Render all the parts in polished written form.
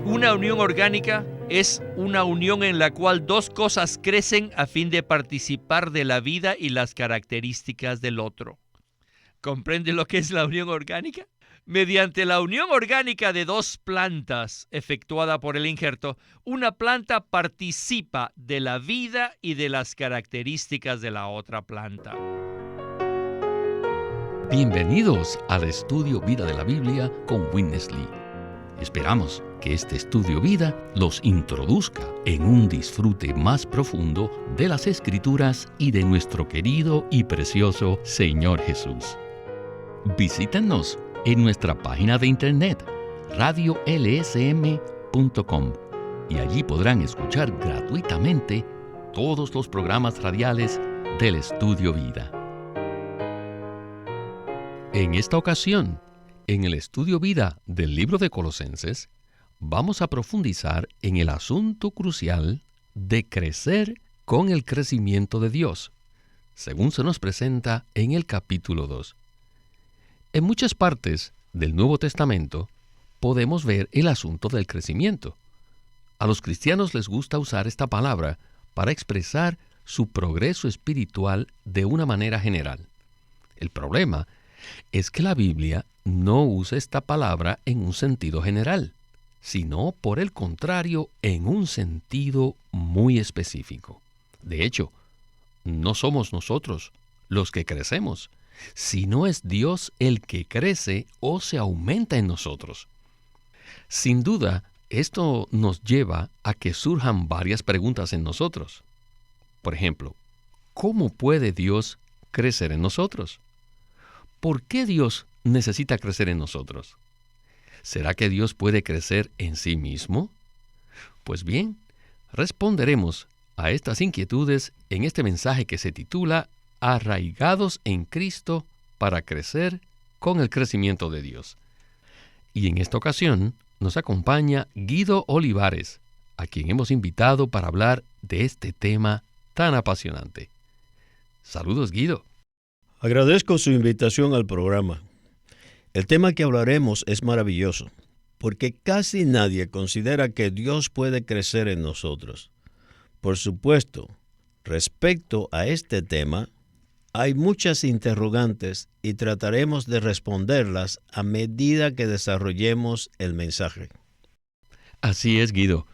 Una unión orgánica es una unión en la cual dos cosas crecen a fin de participar de la vida y las características del otro. ¿Comprende lo que es la unión orgánica? Mediante la unión orgánica de dos plantas efectuada por el injerto, una planta participa de la vida y de las características de la otra planta. Bienvenidos al estudio Vida de la Biblia con Witness Lee. Esperamos que este estudio vida los introduzca en un disfrute más profundo de las Escrituras y de nuestro querido y precioso Señor Jesús. Visítenos en nuestra página de internet radiolsm.com y allí podrán escuchar gratuitamente todos los programas radiales del Estudio Vida. En esta ocasión, en el Estudio Vida del libro de Colosenses, vamos a profundizar en el asunto crucial de crecer con el crecimiento de Dios, según se nos presenta en el capítulo 2. En muchas partes del Nuevo Testamento podemos ver el asunto del crecimiento. A los cristianos les gusta usar esta palabra para expresar su progreso espiritual de una manera general. El problema es que la Biblia no usa esta palabra en un sentido general, sino por el contrario en un sentido muy específico. De hecho, no somos nosotros los que crecemos, sino es Dios el que crece o se aumenta en nosotros. Sin duda, esto nos lleva a que surjan varias preguntas en nosotros. Por ejemplo, ¿cómo puede Dios crecer en nosotros? ¿Por qué Dios necesita crecer en nosotros? ¿Será que Dios puede crecer en sí mismo? Pues bien, responderemos a estas inquietudes en este mensaje que se titula Arraigados en Cristo para crecer con el crecimiento de Dios. Y en esta ocasión nos acompaña Guido Olivares, a quien hemos invitado para hablar de este tema tan apasionante. Saludos, Guido. Agradezco su invitación al programa. El tema que hablaremos es maravilloso, porque casi nadie considera que Dios puede crecer en nosotros. Por supuesto, respecto a este tema, hay muchas interrogantes y trataremos de responderlas a medida que desarrollemos el mensaje. Así es, Guido.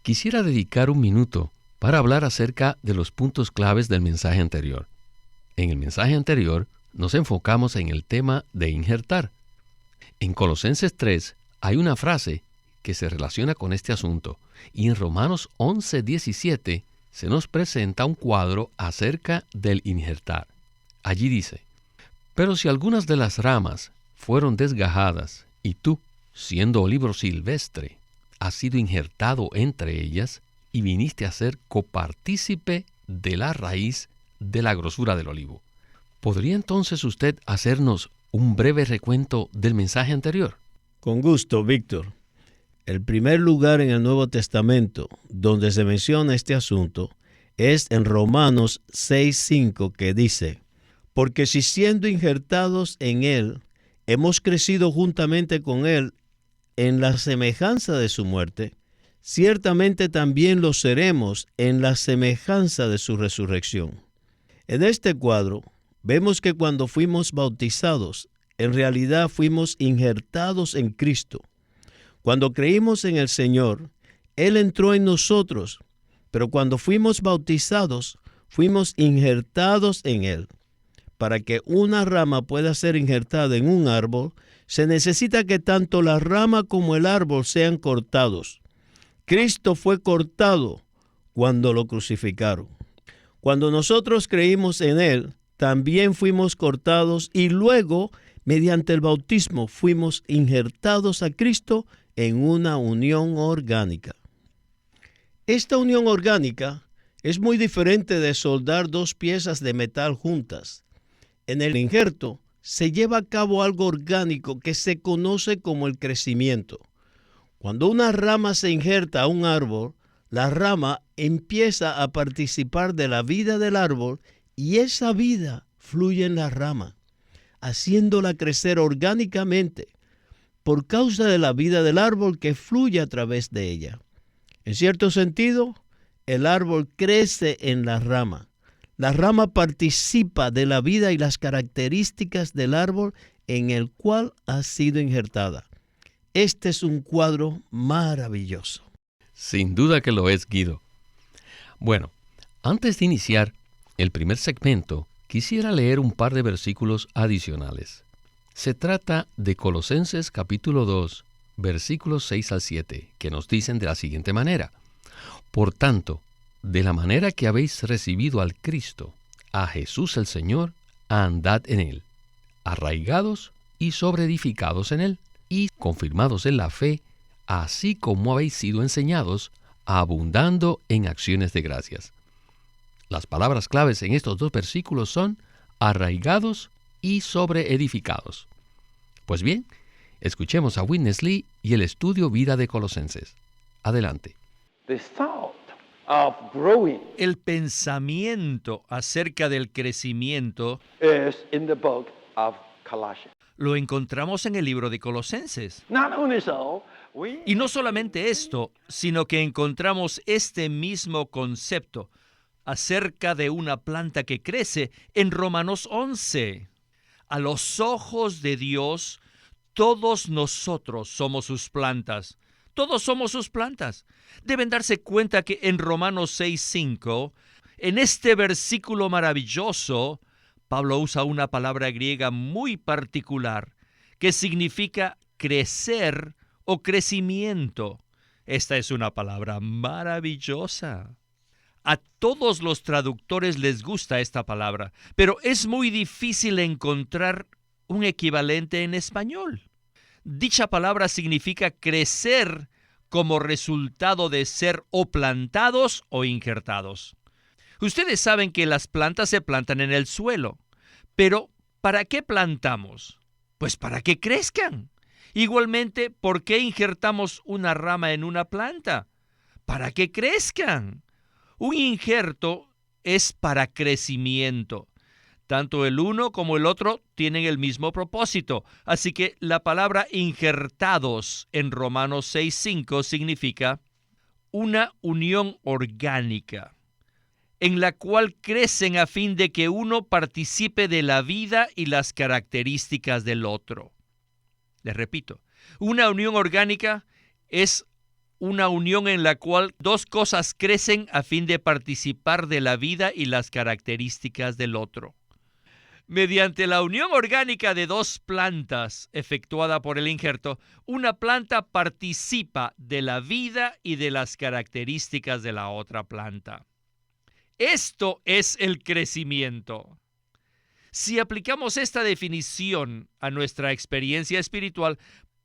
Quisiera dedicar un minuto para hablar acerca de los puntos claves del mensaje anterior. En el mensaje anterior nos enfocamos en el tema de injertar. En Colosenses 3 hay una frase que se relaciona con este asunto, y en Romanos 11:17 se nos presenta un cuadro acerca del injertar. Allí dice: pero si algunas de las ramas fueron desgajadas, y tú, siendo olivo silvestre, has sido injertado entre ellas, y viniste a ser copartícipe de la raíz de la grosura del olivo. ¿Podría entonces usted hacernos un breve recuento del mensaje anterior? Con gusto, Víctor. El primer lugar en el Nuevo Testamento donde se menciona este asunto es en Romanos 6:5, que dice: porque si siendo injertados en Él, hemos crecido juntamente con Él en la semejanza de su muerte, ciertamente también lo seremos en la semejanza de su resurrección. En este cuadro, vemos que cuando fuimos bautizados, en realidad fuimos injertados en Cristo. Cuando creímos en el Señor, Él entró en nosotros, pero cuando fuimos bautizados, fuimos injertados en Él. Para que una rama pueda ser injertada en un árbol, se necesita que tanto la rama como el árbol sean cortados. Cristo fue cortado cuando lo crucificaron. Cuando nosotros creímos en Él, también fuimos cortados y luego, mediante el bautismo, fuimos injertados a Cristo en una unión orgánica. Esta unión orgánica es muy diferente de soldar dos piezas de metal juntas. En el injerto se lleva a cabo algo orgánico que se conoce como el crecimiento. Cuando una rama se injerta a un árbol, la rama empieza a participar de la vida del árbol y esa vida fluye en la rama, haciéndola crecer orgánicamente. por causa de la vida del árbol que fluye a través de ella. En cierto sentido, el árbol crece en la rama. La rama participa de la vida y las características del árbol en el cual ha sido injertada. Este es un cuadro maravilloso. Sin duda que lo es, Guido. Bueno, antes de iniciar el primer segmento, quisiera leer un par de versículos adicionales. Se trata de Colosenses capítulo 2, versículos 6 al 7, que nos dicen de la siguiente manera: Por tanto, de la manera que habéis recibido al Cristo, a Jesús el Señor, andad en él, arraigados y sobreedificados en él, y confirmados en la fe, así como habéis sido enseñados, abundando en acciones de gracias. Las palabras claves en estos dos versículos son arraigados y sobreedificados. Pues bien, escuchemos a Witness Lee y el estudio Vida de Colosenses. Adelante. El pensamiento acerca del crecimiento lo encontramos en el libro de Colosenses. Y no solamente esto, sino que encontramos este mismo concepto acerca de una planta que crece en Romanos 11. A los ojos de Dios, todos nosotros somos sus plantas. Todos somos sus plantas. Deben darse cuenta que en Romanos 6:5, en este versículo maravilloso, Pablo usa una palabra griega muy particular que significa crecer o crecimiento. Esta es una palabra maravillosa. A todos los traductores les gusta esta palabra, pero es muy difícil encontrar un equivalente en español. Dicha palabra significa crecer como resultado de ser o plantados o injertados. Ustedes saben que las plantas se plantan en el suelo, pero ¿para qué plantamos? Pues para que crezcan. Igualmente, ¿por qué injertamos una rama en una planta? Para que crezcan. Un injerto es para crecimiento. Tanto el uno como el otro tienen el mismo propósito. Así que la palabra injertados en Romanos 6:5 significa una unión orgánica, en la cual crecen a fin de que uno participe de la vida y las características del otro. Les repito, una unión orgánica es una unión en la cual dos cosas crecen a fin de participar de la vida y las características del otro. Mediante la unión orgánica de dos plantas efectuada por el injerto, una planta participa de la vida y de las características de la otra planta. Esto es el crecimiento. Si aplicamos esta definición a nuestra experiencia espiritual,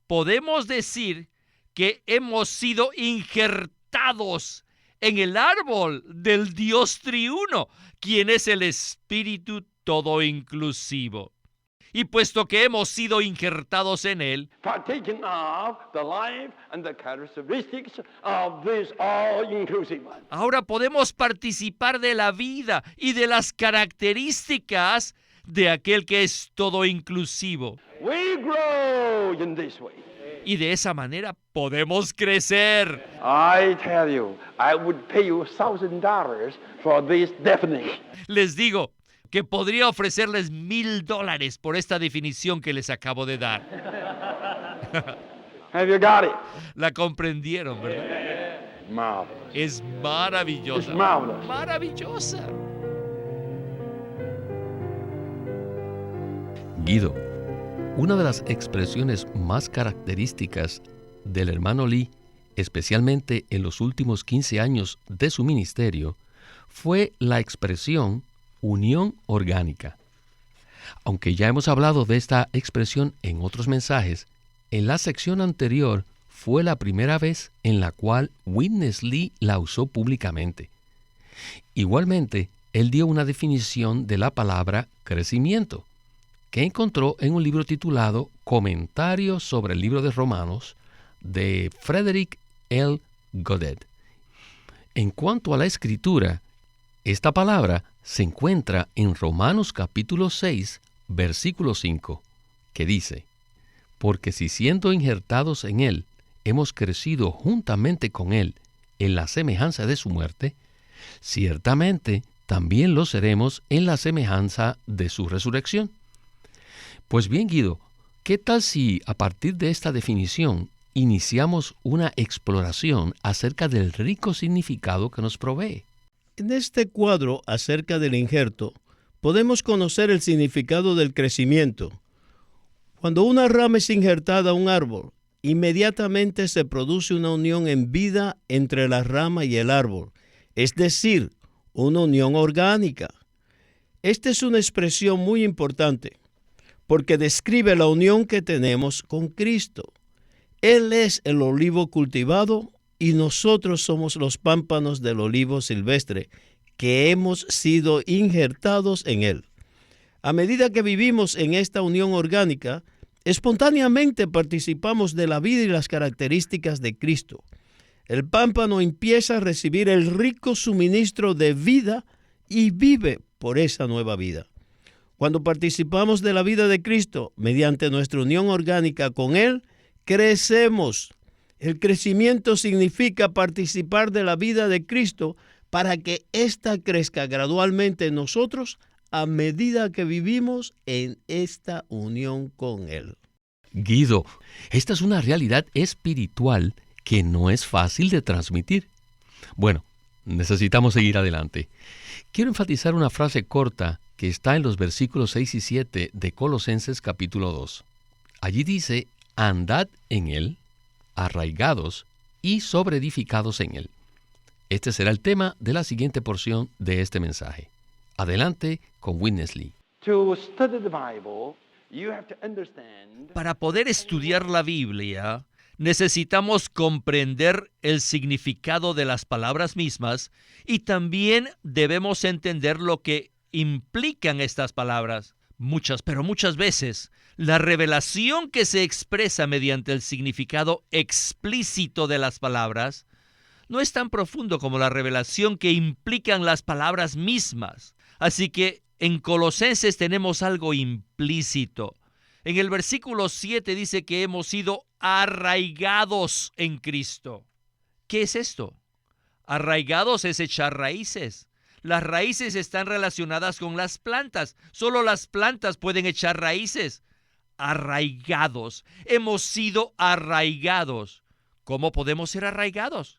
podemos decir que hemos sido injertados en el árbol del Dios triuno, quien es el Espíritu todo inclusivo. Y puesto que hemos sido injertados en él, ahora podemos participar de la vida y de las características de aquel que es todo inclusivo. Y de esa manera podemos crecer. Les digo que podría ofrecerles $1,000 por esta definición que les acabo de dar. La comprendieron, ¿verdad? Es maravillosa. Maravillosa. Guido, una de las expresiones más características del hermano Lee, especialmente en los últimos 15 años de su ministerio, fue la expresión unión orgánica. Aunque ya hemos hablado de esta expresión en otros mensajes, en la sección anterior fue la primera vez en la cual Witness Lee la usó públicamente. Igualmente, él dio una definición de la palabra crecimiento, que encontró en un libro titulado Comentarios sobre el libro de Romanos, de Frederick L. Goddard. En cuanto a la escritura, esta palabra se encuentra en Romanos capítulo 6, versículo 5, que dice: porque si siendo injertados en Él, hemos crecido juntamente con Él en la semejanza de su muerte, ciertamente también lo seremos en la semejanza de su resurrección. Pues bien, Guido, ¿qué tal si a partir de esta definición iniciamos una exploración acerca del rico significado que nos provee? En este cuadro acerca del injerto, podemos conocer el significado del crecimiento. Cuando una rama es injertada a un árbol, inmediatamente se produce una unión en vida entre la rama y el árbol, es decir, una unión orgánica. Esta es una expresión muy importante, porque describe la unión que tenemos con Cristo. Él es el olivo cultivado y nosotros somos los pámpanos del olivo silvestre, que hemos sido injertados en él. A medida que vivimos en esta unión orgánica, espontáneamente participamos de la vida y las características de Cristo. El pámpano empieza a recibir el rico suministro de vida y vive por esa nueva vida. Cuando participamos de la vida de Cristo mediante nuestra unión orgánica con Él, crecemos. El crecimiento significa participar de la vida de Cristo para que ésta crezca gradualmente en nosotros a medida que vivimos en esta unión con Él. Guido, esta es una realidad espiritual que no es fácil de transmitir. Bueno, necesitamos seguir adelante. Quiero enfatizar una frase corta que está en los versículos 6 y 7 de Colosenses capítulo 2. Allí dice, andad en Él, arraigados y sobreedificados en Él. Este será el tema de la siguiente porción de este mensaje. Adelante con Witness Lee. Para poder estudiar la Biblia, necesitamos comprender el significado de las palabras mismas y también debemos entender lo que implican estas palabras. Pero muchas veces, la revelación que se expresa mediante el significado explícito de las palabras no es tan profundo como la revelación que implican las palabras mismas. Así que en Colosenses tenemos algo implícito. En el versículo 7 dice que hemos sido arraigados en Cristo. ¿Qué es esto? Arraigados es echar raíces. Las raíces están relacionadas con las plantas. Solo las plantas pueden echar raíces. Arraigados. Hemos sido arraigados. ¿Cómo podemos ser arraigados?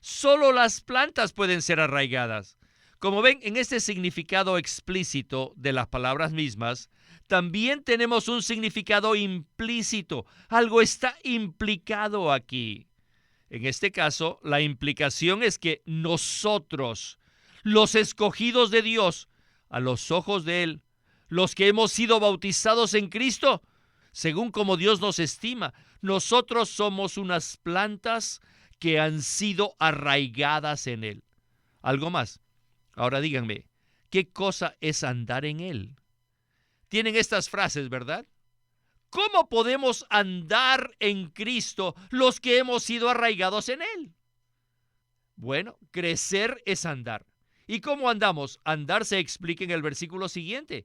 Solo las plantas pueden ser arraigadas. Como ven, en este significado explícito de las palabras mismas, también tenemos un significado implícito. Algo está implicado aquí. En este caso, la implicación es que nosotros, los escogidos de Dios, a los ojos de Él, los que hemos sido bautizados en Cristo, según como Dios nos estima, nosotros somos unas plantas que han sido arraigadas en Él. Algo más. Ahora díganme, ¿qué cosa es andar en Él? Tienen estas frases, ¿verdad? ¿Cómo podemos andar en Cristo los que hemos sido arraigados en Él? Bueno, crecer es andar. ¿Y cómo andamos? Andar se explica en el versículo siguiente.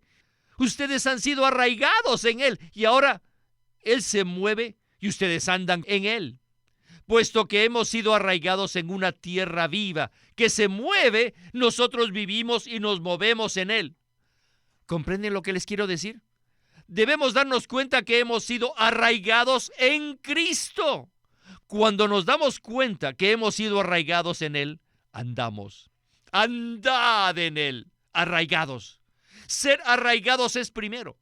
Ustedes han sido arraigados en Él y ahora Él se mueve y ustedes andan en Él. Puesto que hemos sido arraigados en una tierra viva que se mueve, nosotros vivimos y nos movemos en Él. ¿Comprenden lo que les quiero decir? Debemos darnos cuenta que hemos sido arraigados en Cristo. Cuando nos damos cuenta que hemos sido arraigados en Él, andamos. Andad en Él, arraigados. Ser arraigados es primero.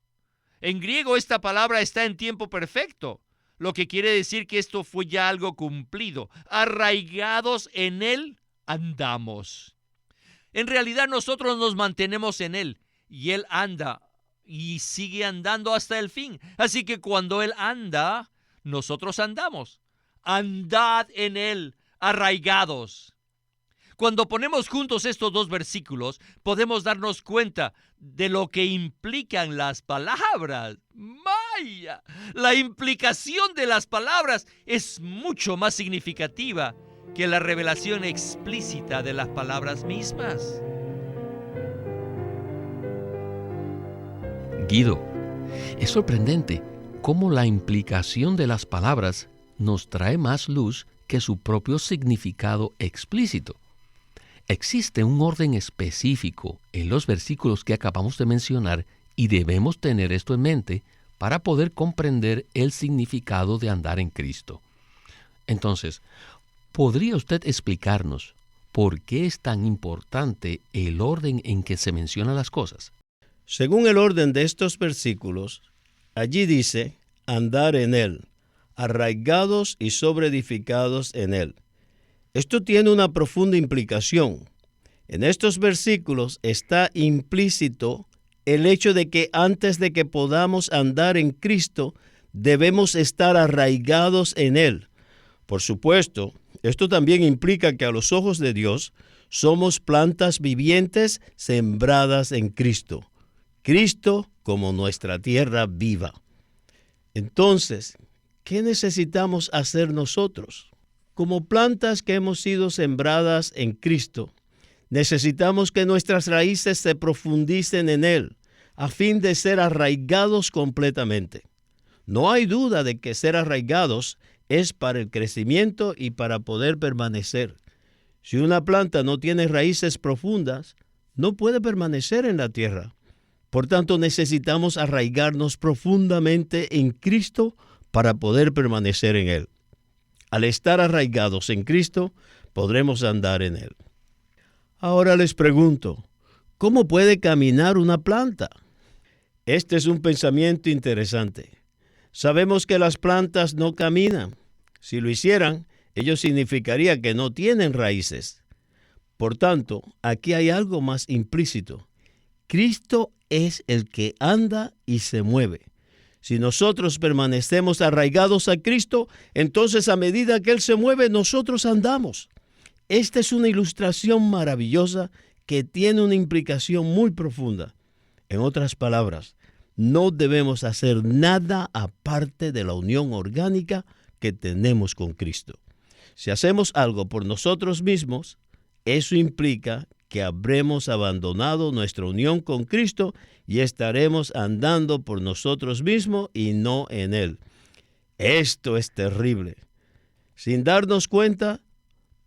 En griego esta palabra está en tiempo perfecto, lo que quiere decir que esto fue ya algo cumplido. Arraigados en Él, andamos. En realidad nosotros nos mantenemos en Él y Él anda y sigue andando hasta el fin. Así que cuando Él anda, nosotros andamos. Andad en Él, arraigados. Cuando ponemos juntos estos dos versículos, podemos darnos cuenta de lo que implican las palabras. ¡Vaya! La implicación de las palabras es mucho más significativa que la revelación explícita de las palabras mismas. Guido, es sorprendente cómo la implicación de las palabras nos trae más luz que su propio significado explícito. Existe un orden específico en los versículos que acabamos de mencionar y debemos tener esto en mente para poder comprender el significado de andar en Cristo. Entonces, ¿podría usted explicarnos por qué es tan importante el orden en que se mencionan las cosas? Según el orden de estos versículos, allí dice andar en Él, arraigados y sobreedificados en Él. Esto tiene una profunda implicación. En estos versículos está implícito el hecho de que antes de que podamos andar en Cristo, debemos estar arraigados en Él. Por supuesto, esto también implica que a los ojos de Dios somos plantas vivientes sembradas en Cristo. Cristo como nuestra tierra viva. Entonces, ¿qué necesitamos hacer nosotros? Como plantas que hemos sido sembradas en Cristo, necesitamos que nuestras raíces se profundicen en Él, a fin de ser arraigados completamente. No hay duda de que ser arraigados es para el crecimiento y para poder permanecer. Si una planta no tiene raíces profundas, no puede permanecer en la tierra. Por tanto, necesitamos arraigarnos profundamente en Cristo para poder permanecer en Él. Al estar arraigados en Cristo, podremos andar en Él. Ahora les pregunto, ¿cómo puede caminar una planta? Este es un pensamiento interesante. Sabemos que las plantas no caminan. Si lo hicieran, ello significaría que no tienen raíces. Por tanto, aquí hay algo más implícito. Cristo es el que anda y se mueve. Si nosotros permanecemos arraigados a Cristo, entonces a medida que Él se mueve, nosotros andamos. Esta es una ilustración maravillosa que tiene una implicación muy profunda. En otras palabras, no debemos hacer nada aparte de la unión orgánica que tenemos con Cristo. Si hacemos algo por nosotros mismos, eso implica que habremos abandonado nuestra unión con Cristo y estaremos andando por nosotros mismos y no en Él. Esto es terrible. Sin darnos cuenta,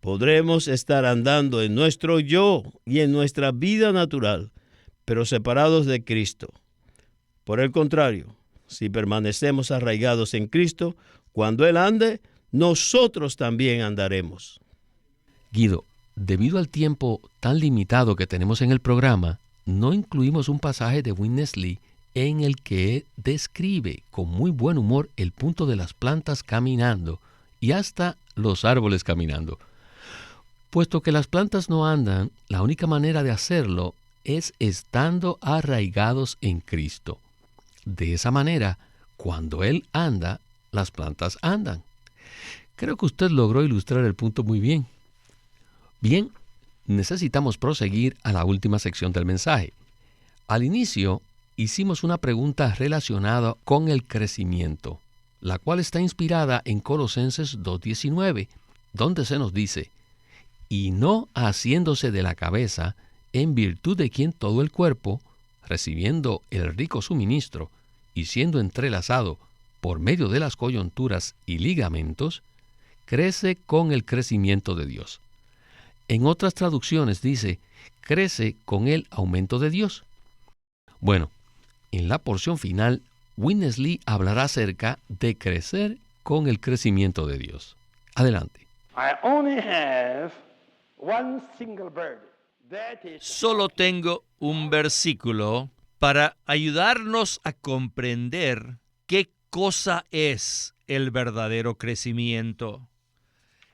podremos estar andando en nuestro yo y en nuestra vida natural, pero separados de Cristo. Por el contrario, si permanecemos arraigados en Cristo, cuando Él ande, nosotros también andaremos. Guido, debido al tiempo tan limitado que tenemos en el programa, no incluimos un pasaje de Witness Lee en el que describe con muy buen humor el punto de las plantas caminando y hasta los árboles caminando. Puesto que las plantas no andan, la única manera de hacerlo es estando arraigados en Cristo. De esa manera, cuando Él anda, las plantas andan. Creo que usted logró ilustrar el punto muy bien. Bien, necesitamos proseguir a la última sección del mensaje. Al inicio, hicimos una pregunta relacionada con el crecimiento, la cual está inspirada en Colosenses 2:19, donde se nos dice, y no haciéndose de la cabeza, en virtud de quien todo el cuerpo, recibiendo el rico suministro y siendo entrelazado por medio de las coyunturas y ligamentos, crece con el crecimiento de Dios. En otras traducciones dice, crece con el aumento de Dios. Bueno, en la porción final, Witness Lee hablará acerca de crecer con el crecimiento de Dios. Adelante. Solo tengo un versículo para ayudarnos a comprender qué cosa es el verdadero crecimiento.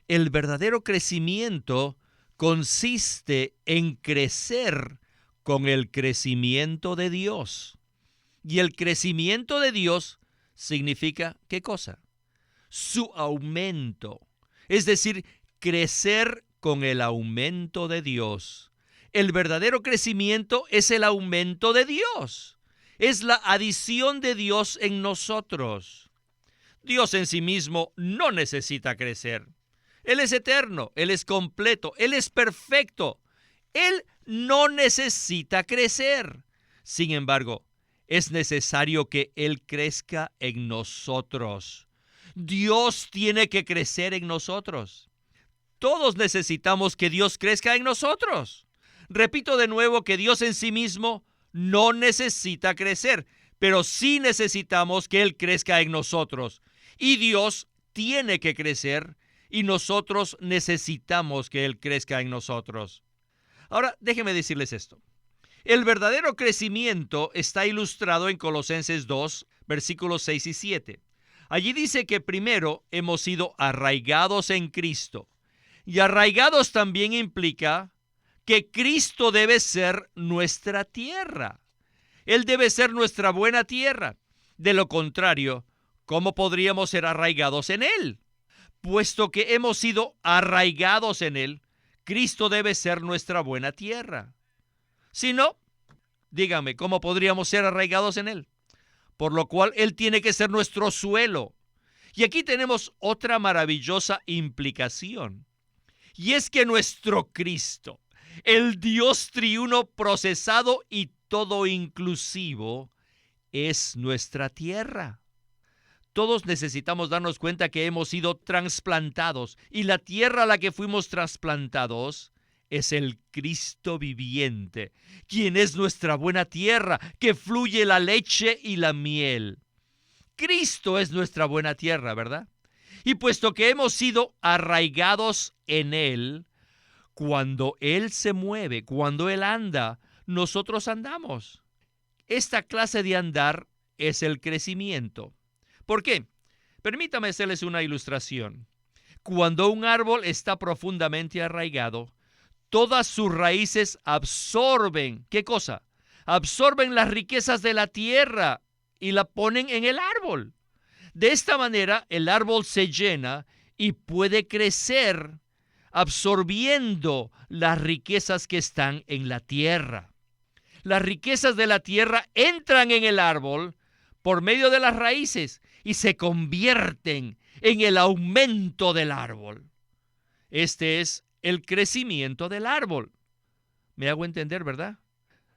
El verdadero crecimiento consiste en crecer con el crecimiento de Dios. Y el crecimiento de Dios significa, ¿qué cosa? Su aumento. Es decir, crecer con el aumento de Dios. El verdadero crecimiento es el aumento de Dios. Es la adición de Dios en nosotros. Dios en sí mismo no necesita crecer. Él es eterno, Él es completo, Él es perfecto. Él no necesita crecer. Sin embargo, es necesario que Él crezca en nosotros. Dios tiene que crecer en nosotros. Todos necesitamos que Dios crezca en nosotros. Repito de nuevo que Dios en sí mismo no necesita crecer, pero sí necesitamos que Él crezca en nosotros. Y Dios tiene que crecer y nosotros necesitamos que Él crezca en nosotros. Ahora, déjenme decirles esto. El verdadero crecimiento está ilustrado en Colosenses 2, versículos 6 y 7. Allí dice que primero hemos sido arraigados en Cristo. Y arraigados también implica que Cristo debe ser nuestra tierra. Él debe ser nuestra buena tierra. De lo contrario, ¿cómo podríamos ser arraigados en Él? Puesto que hemos sido arraigados en Él, Cristo debe ser nuestra buena tierra. Si no, dígame, ¿cómo podríamos ser arraigados en Él? Por lo cual Él tiene que ser nuestro suelo. Y aquí tenemos otra maravillosa implicación. Y es que nuestro Cristo, el Dios triuno procesado y todo inclusivo, es nuestra tierra. Todos necesitamos darnos cuenta que hemos sido trasplantados y la tierra a la que fuimos trasplantados es el Cristo viviente, quien es nuestra buena tierra, que fluye la leche y la miel. Cristo es nuestra buena tierra, ¿verdad? Y puesto que hemos sido arraigados en Él, cuando Él se mueve, cuando Él anda, nosotros andamos. Esta clase de andar es el crecimiento. ¿Por qué? Permítame hacerles una ilustración. Cuando un árbol está profundamente arraigado, todas sus raíces absorben, ¿qué cosa? Absorben las riquezas de la tierra y la ponen en el árbol. De esta manera, el árbol se llena y puede crecer absorbiendo las riquezas que están en la tierra. Las riquezas de la tierra entran en el árbol por medio de las raíces y se convierten en el aumento del árbol. Este es el crecimiento del árbol. ¿Me hago entender, verdad?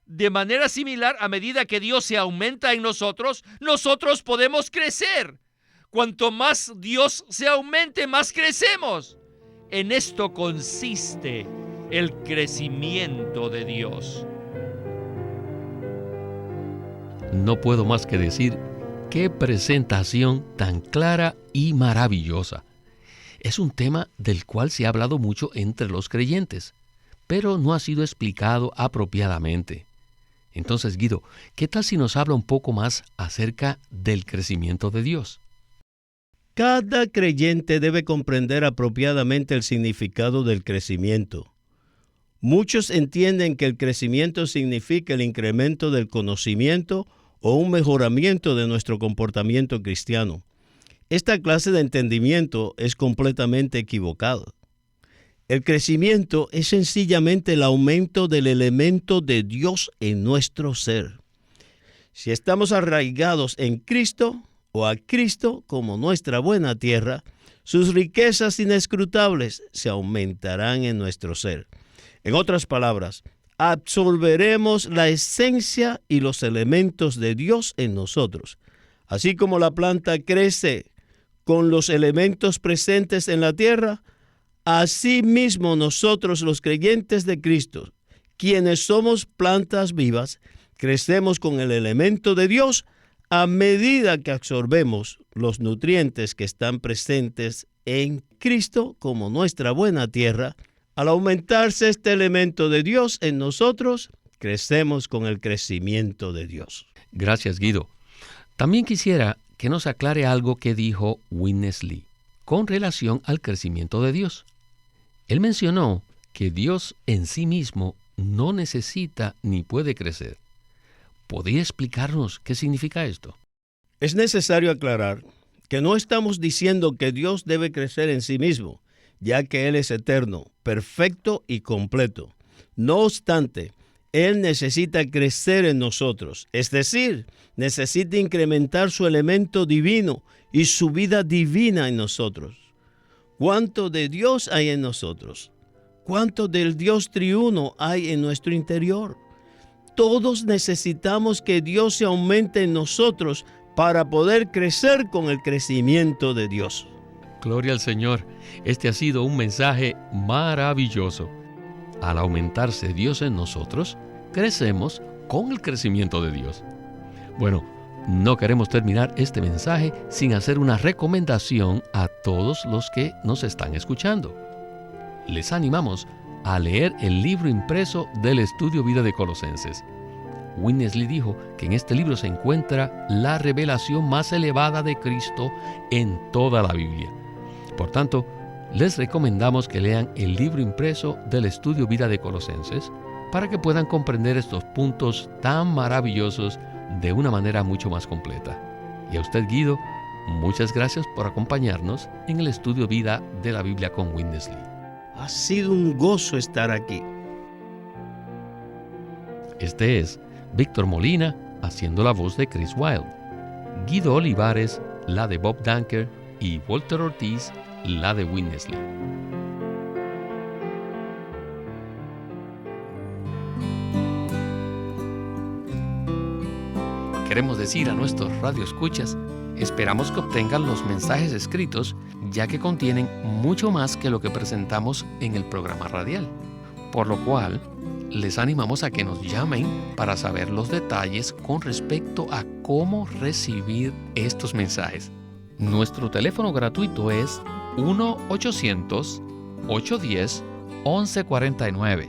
De manera similar, a medida que Dios se aumenta en nosotros, nosotros podemos crecer. Cuanto más Dios se aumente, más crecemos. En esto consiste el crecimiento de Dios. No puedo más que decir, qué presentación tan clara y maravillosa. Es un tema del cual se ha hablado mucho entre los creyentes, pero no ha sido explicado apropiadamente. Entonces, Guido, ¿qué tal si nos habla un poco más acerca del crecimiento de Dios? Cada creyente debe comprender apropiadamente el significado del crecimiento. Muchos entienden que el crecimiento significa el incremento del conocimiento o un mejoramiento de nuestro comportamiento cristiano. Esta clase de entendimiento es completamente equivocada. El crecimiento es sencillamente el aumento del elemento de Dios en nuestro ser. Si estamos arraigados en Cristo o a Cristo como nuestra buena tierra, sus riquezas inescrutables se aumentarán en nuestro ser. En otras palabras, absorberemos la esencia y los elementos de Dios en nosotros. Así como la planta crece con los elementos presentes en la tierra, así mismo nosotros los creyentes de Cristo, quienes somos plantas vivas, crecemos con el elemento de Dios a medida que absorbemos los nutrientes que están presentes en Cristo como nuestra buena tierra. Al aumentarse este elemento de Dios en nosotros, crecemos con el crecimiento de Dios. Gracias, Guido. También quisiera que nos aclare algo que dijo Witness Lee con relación al crecimiento de Dios. Él mencionó que Dios en sí mismo no necesita ni puede crecer. ¿Podría explicarnos qué significa esto? Es necesario aclarar que no estamos diciendo que Dios debe crecer en sí mismo, ya que Él es eterno, perfecto y completo. No obstante, Él necesita crecer en nosotros, es decir, necesita incrementar su elemento divino y su vida divina en nosotros. ¿Cuánto de Dios hay en nosotros? ¿Cuánto del Dios triuno hay en nuestro interior? todos necesitamos que Dios se aumente en nosotros para poder crecer con el crecimiento de Dios. Gloria al Señor. Este ha sido un mensaje maravilloso. Al aumentarse Dios en nosotros, crecemos con el crecimiento de Dios. Bueno, no queremos terminar este mensaje sin hacer una recomendación a todos los que nos están escuchando. Les animamos a leer el libro impreso del Estudio Vida de Colosenses. Winnesley dijo que en este libro se encuentra la revelación más elevada de Cristo en toda la Biblia. Por tanto, les recomendamos que lean el libro impreso del Estudio Vida de Colosenses para que puedan comprender estos puntos tan maravillosos de una manera mucho más completa. Y a usted, Guido, muchas gracias por acompañarnos en el Estudio Vida de la Biblia con Winnesley. Ha sido un gozo estar aquí. Este es Víctor Molina haciendo la voz de Chris Wilde, Guido Olivares la de Bob Danker y Walter Ortiz la de Winnesley. Queremos decir a nuestros radioescuchas, esperamos que obtengan los mensajes escritos, ya que contienen mucho más que lo que presentamos en el programa radial. Por lo cual, les animamos a que nos llamen para saber los detalles con respecto a cómo recibir estos mensajes. Nuestro teléfono gratuito es 1-800-810-1149.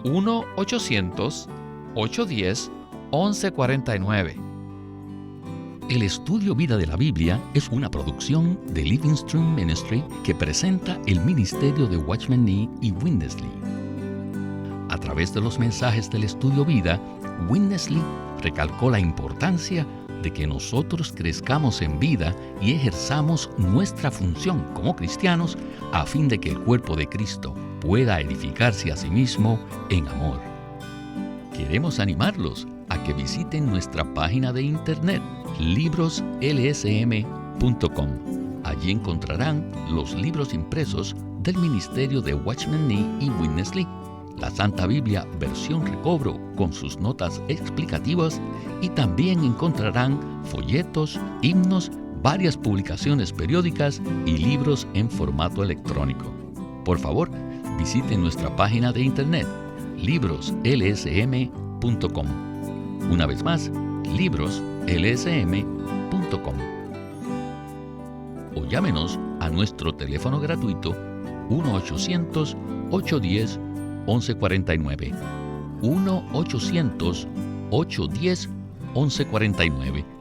1-800-810-1149. El Estudio Vida de la Biblia es una producción de Living Stream Ministry que presenta el ministerio de Watchman Nee y Winnesley. A través de los mensajes del Estudio Vida, Winnesley recalcó la importancia de que nosotros crezcamos en vida y ejerzamos nuestra función como cristianos a fin de que el cuerpo de Cristo pueda edificarse a sí mismo en amor. Queremos animarlos a que visiten nuestra página de internet libroslsm.com. Allí encontrarán los libros impresos del ministerio de Watchman Nee y Winnesley, la Santa Biblia versión recobro con sus notas explicativas, y también encontrarán folletos, himnos, varias publicaciones periódicas y libros en formato electrónico. Por favor, visiten nuestra página de internet libroslsm.com. Una vez más, libroslsm.com. O llámenos a nuestro teléfono gratuito 1-800-810-1149. 1-800-810-1149.